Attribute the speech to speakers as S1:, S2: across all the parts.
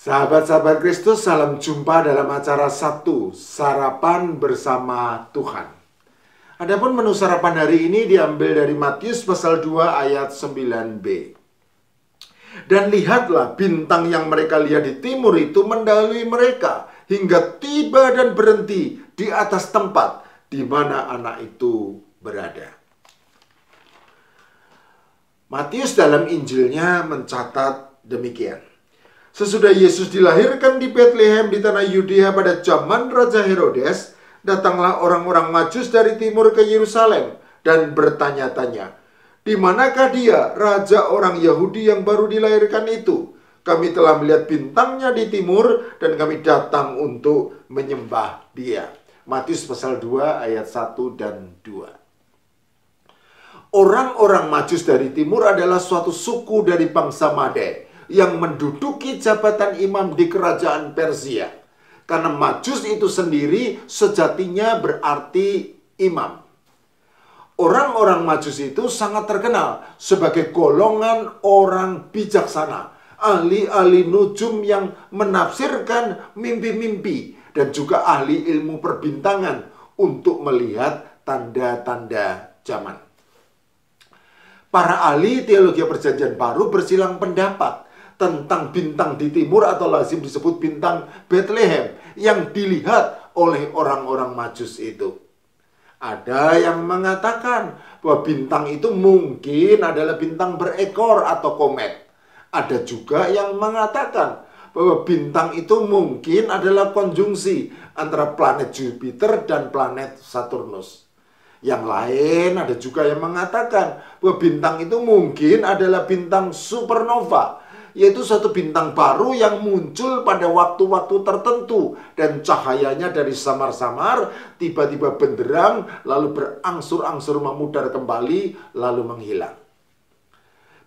S1: Sahabat-sahabat Kristus, salam jumpa dalam acara Sabtu, Sarapan Bersama Tuhan. Adapun menu sarapan hari ini diambil dari Matius pasal 2 ayat 9b. Dan lihatlah, bintang yang mereka lihat di timur itu mendahului mereka, hingga tiba dan berhenti di atas tempat di mana anak itu berada. Matius dalam Injilnya mencatat demikian. Sesudah Yesus dilahirkan di Betlehem di tanah Yudea pada zaman Raja Herodes, datanglah orang-orang Majus dari timur ke Yerusalem dan bertanya-tanya, "Di manakah dia, raja orang Yahudi yang baru dilahirkan itu? Kami telah melihat bintangnya di timur dan kami datang untuk menyembah dia." Matius pasal 2 ayat 1 dan 2. Orang-orang Majus dari timur adalah suatu suku dari bangsa Made yang menduduki jabatan imam di kerajaan Persia. Karena Majus itu sendiri sejatinya berarti imam. Orang-orang Majus itu sangat terkenal sebagai golongan orang bijaksana, ahli-ahli nujum yang menafsirkan mimpi-mimpi, dan juga ahli ilmu perbintangan untuk melihat tanda-tanda zaman. Para ahli teologi Perjanjian Baru bersilang pendapat tentang bintang di timur atau lazim disebut bintang Betlehem yang dilihat oleh orang-orang Majus itu. Ada yang mengatakan bahwa bintang itu mungkin adalah bintang berekor atau komet. Ada juga yang mengatakan bahwa bintang itu mungkin adalah konjungsi antara planet Jupiter dan planet Saturnus. Yang lain ada juga yang mengatakan bahwa bintang itu mungkin adalah bintang supernova, yaitu suatu bintang baru yang muncul pada waktu-waktu tertentu dan cahayanya dari samar-samar tiba-tiba benderang lalu berangsur-angsur memudar kembali lalu menghilang.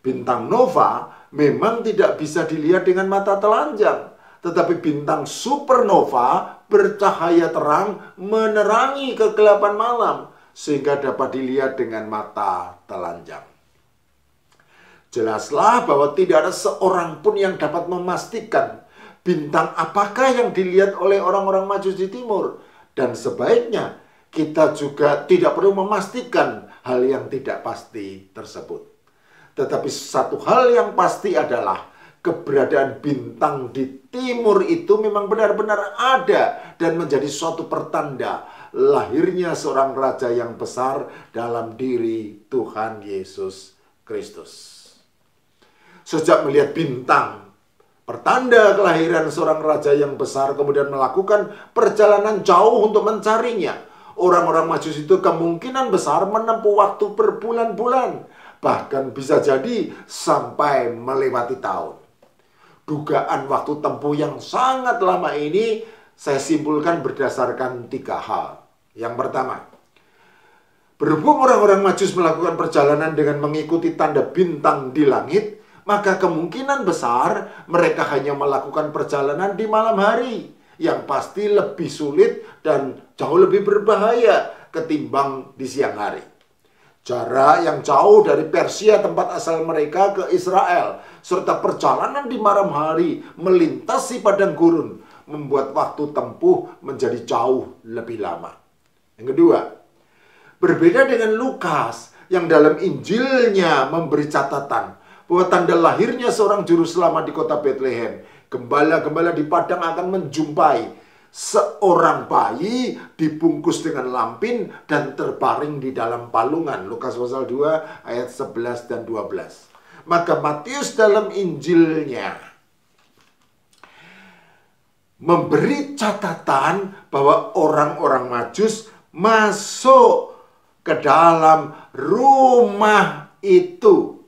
S1: Bintang nova memang tidak bisa dilihat dengan mata telanjang, tetapi bintang supernova bercahaya terang menerangi kegelapan malam sehingga dapat dilihat dengan mata telanjang. Jelaslah bahwa tidak ada seorang pun yang dapat memastikan bintang apakah yang dilihat oleh orang-orang Majus di timur. Dan sebaiknya kita juga tidak perlu memastikan hal yang tidak pasti tersebut. Tetapi satu hal yang pasti adalah keberadaan bintang di timur itu memang benar-benar ada dan menjadi suatu pertanda lahirnya seorang raja yang besar dalam diri Tuhan Yesus Kristus. Sejak melihat bintang, pertanda kelahiran seorang raja yang besar, kemudian melakukan perjalanan jauh untuk mencarinya, orang-orang Majus itu kemungkinan besar menempuh waktu berbulan-bulan, bahkan bisa jadi sampai melewati tahun. Dugaan waktu tempuh yang sangat lama ini saya simpulkan berdasarkan 3 hal. Yang pertama, berhubung orang-orang Majus melakukan perjalanan dengan mengikuti tanda bintang di langit, maka kemungkinan besar mereka hanya melakukan perjalanan di malam hari, yang pasti lebih sulit dan jauh lebih berbahaya ketimbang di siang hari. Jarak yang jauh dari Persia tempat asal mereka ke Israel, serta perjalanan di malam hari melintasi padang gurun, membuat waktu tempuh menjadi jauh lebih lama. Yang kedua, berbeda dengan Lukas yang dalam Injilnya memberi catatan bahwa tanda lahirnya seorang juru selamat di kota Betlehem. Gembala-gembala di padang akan menjumpai seorang bayi dibungkus dengan lampin dan terbaring di dalam palungan. Lukas pasal 2 ayat 11 dan 12. Maka Matius dalam Injilnya memberi catatan bahwa orang-orang Majus masuk ke dalam rumah itu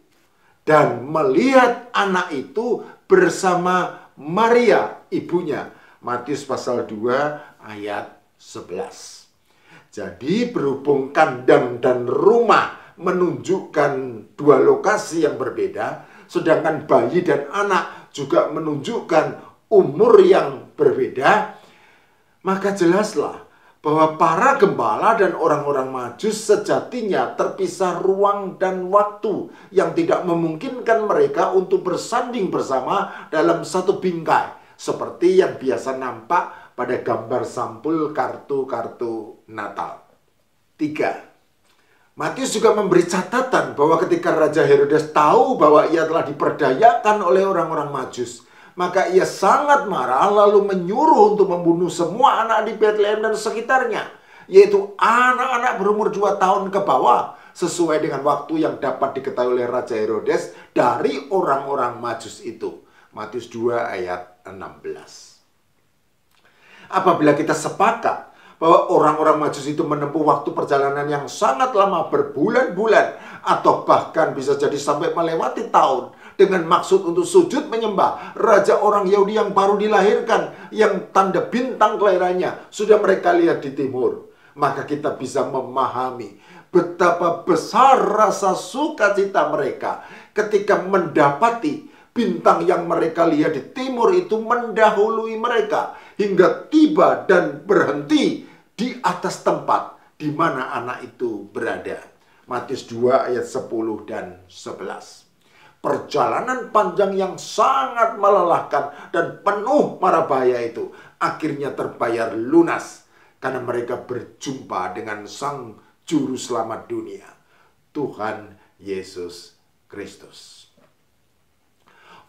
S1: dan melihat anak itu bersama Maria, ibunya. Matius pasal 2 ayat 11. Jadi berhubung kandang dan rumah menunjukkan 2 lokasi yang berbeda, sedangkan bayi dan anak juga menunjukkan umur yang berbeda, maka jelaslah bahwa para gembala dan orang-orang Majus sejatinya terpisah ruang dan waktu yang tidak memungkinkan mereka untuk bersanding bersama dalam satu bingkai, seperti yang biasa nampak pada gambar sampul kartu-kartu Natal. 3. Matius juga memberi catatan bahwa ketika Raja Herodes tahu bahwa ia telah diperdayakan oleh orang-orang Majus, maka ia sangat marah lalu menyuruh untuk membunuh semua anak di Bethlehem dan sekitarnya, yaitu anak-anak berumur 2 tahun ke bawah, sesuai dengan waktu yang dapat diketahui oleh Raja Herodes dari orang-orang Majus itu. Matius 2 ayat 16. Apabila kita sepakat bahwa orang-orang Majus itu menempuh waktu perjalanan yang sangat lama, berbulan-bulan, atau bahkan bisa jadi sampai melewati tahun, dengan maksud untuk sujud menyembah raja orang Yahudi yang baru dilahirkan, yang tanda bintang kelahirannya sudah mereka lihat di timur, maka kita bisa memahami betapa besar rasa sukacita mereka ketika mendapati bintang yang mereka lihat di timur itu mendahului mereka hingga tiba dan berhenti di atas tempat di mana anak itu berada. Matius 2 ayat 10 dan 11. Perjalanan panjang yang sangat melelahkan dan penuh mara bahaya itu akhirnya terbayar lunas karena mereka berjumpa dengan Sang Juru Selamat dunia, Tuhan Yesus Kristus.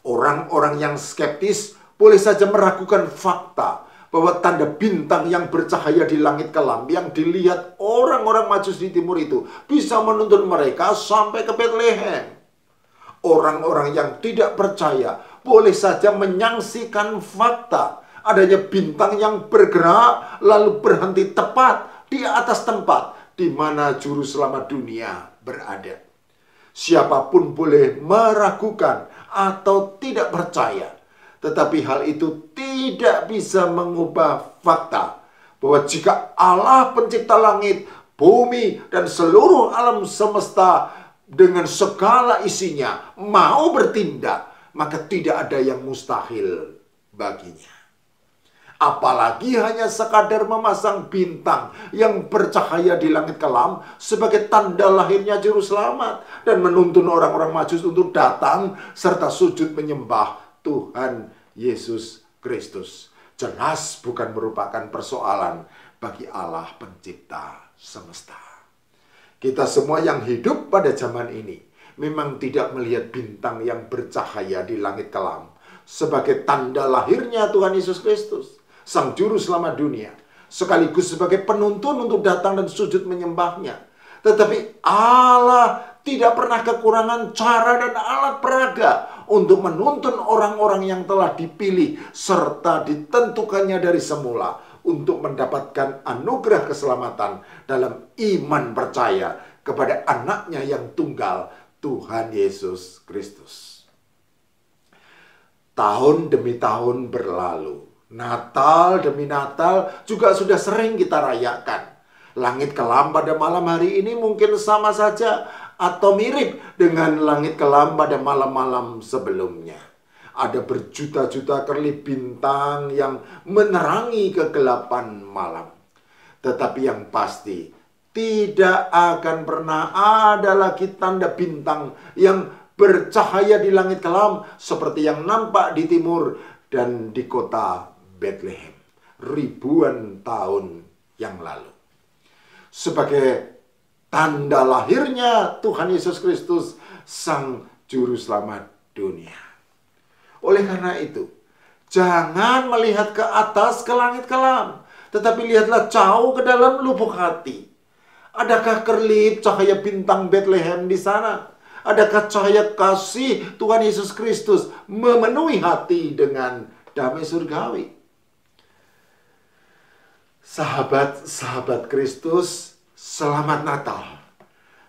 S1: Orang-orang yang skeptis boleh saja meragukan fakta bahwa tanda bintang yang bercahaya di langit kelam yang dilihat orang-orang Majus di timur itu bisa menuntun mereka sampai ke Bethlehem. Orang-orang yang tidak percaya boleh saja menyaksikan fakta adanya bintang yang bergerak lalu berhenti tepat di atas tempat di mana Juru Selamat dunia berada. Siapapun boleh meragukan atau tidak percaya, tetapi hal itu tidak bisa mengubah fakta bahwa jika Allah pencipta langit, bumi, dan seluruh alam semesta dengan segala isinya mau bertindak, maka tidak ada yang mustahil baginya. Apalagi hanya sekadar memasang bintang yang bercahaya di langit kelam sebagai tanda lahirnya Juru Selamat dan menuntun orang-orang Majus untuk datang serta sujud menyembah Tuhan Yesus Kristus. Jelas bukan merupakan persoalan bagi Allah pencipta semesta. Kita semua yang hidup pada zaman ini memang tidak melihat bintang yang bercahaya di langit kelam sebagai tanda lahirnya Tuhan Yesus Kristus, Sang Juru Selamat dunia, sekaligus sebagai penuntun untuk datang dan sujud menyembahnya. Tetapi Allah tidak pernah kekurangan cara dan alat peraga untuk menuntun orang-orang yang telah dipilih serta ditentukannya dari semula untuk mendapatkan anugerah keselamatan dalam iman percaya kepada anaknya yang tunggal, Tuhan Yesus Kristus. Tahun demi tahun berlalu, Natal demi Natal juga sudah sering kita rayakan. Langit kelam pada malam hari ini mungkin sama saja atau mirip dengan langit kelam pada malam-malam sebelumnya. Ada berjuta-juta kerlip bintang yang menerangi kegelapan malam. Tetapi yang pasti, tidak akan pernah ada lagi tanda bintang yang bercahaya di langit kelam seperti yang nampak di timur dan di kota Bethlehem ribuan tahun yang lalu. Sebagai tanda lahirnya Tuhan Yesus Kristus, Sang Juru Selamat dunia. Oleh karena itu, jangan melihat ke atas ke langit kelam, tetapi lihatlah jauh ke dalam lubuk hati. Adakah kerlip cahaya bintang Bethlehem di sana? Adakah cahaya kasih Tuhan Yesus Kristus memenuhi hati dengan damai surgawi? Sahabat-sahabat Kristus, selamat Natal.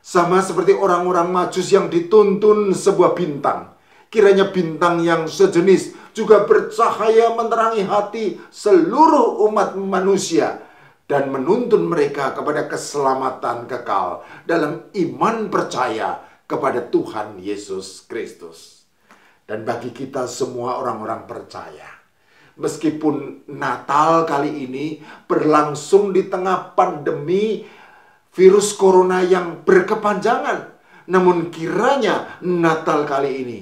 S1: Sama seperti orang-orang Majus yang dituntun sebuah bintang, kiranya bintang yang sejenis juga bercahaya menerangi hati seluruh umat manusia dan menuntun mereka kepada keselamatan kekal dalam iman percaya kepada Tuhan Yesus Kristus. Dan bagi kita semua orang-orang percaya, meskipun Natal kali ini berlangsung di tengah pandemi virus corona yang berkepanjangan, namun kiranya Natal kali ini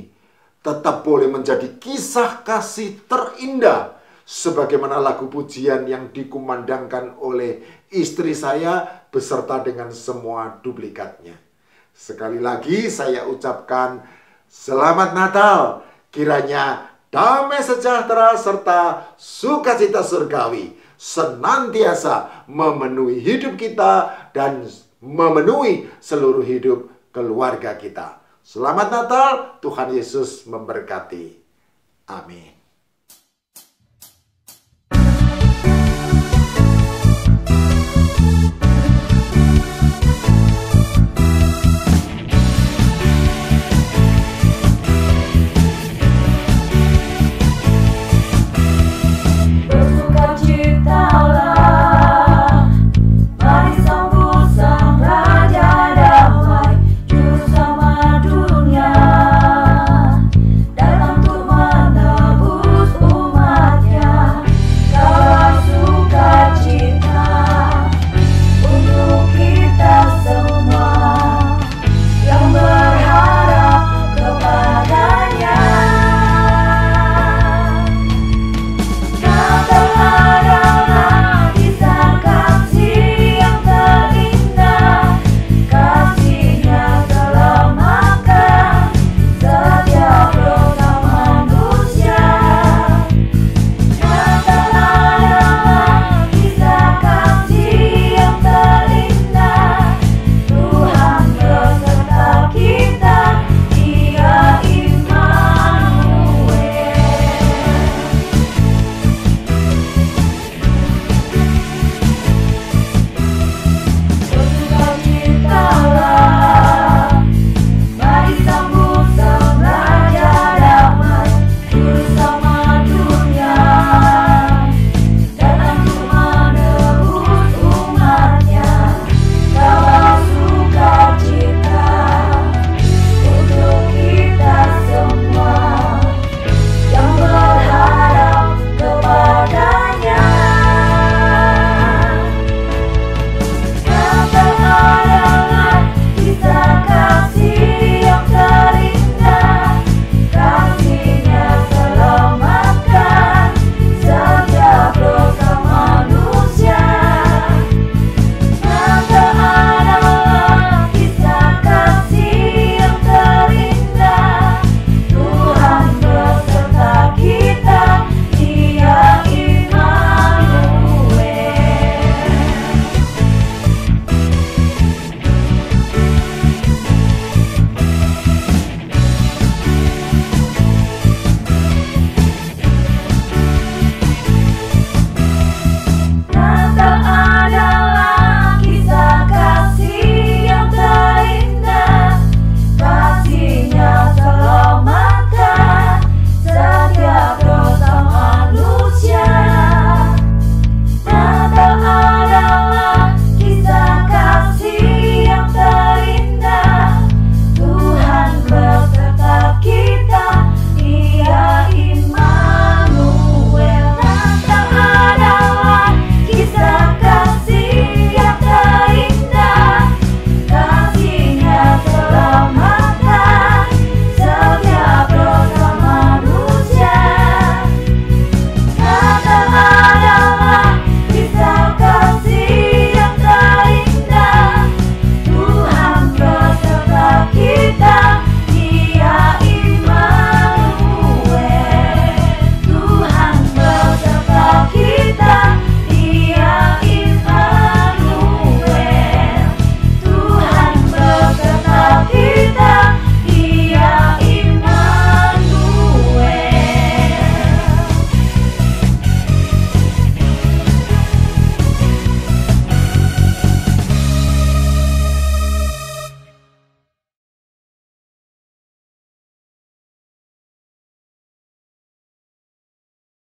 S1: tetap boleh menjadi kisah kasih terindah, sebagaimana lagu pujian yang dikumandangkan oleh istri saya beserta dengan semua duplikatnya. Sekali lagi saya ucapkan selamat Natal. Kiranya damai sejahtera serta sukacita surgawi senantiasa memenuhi hidup kita dan memenuhi seluruh hidup keluarga kita. Selamat Natal, Tuhan Yesus memberkati. Amin.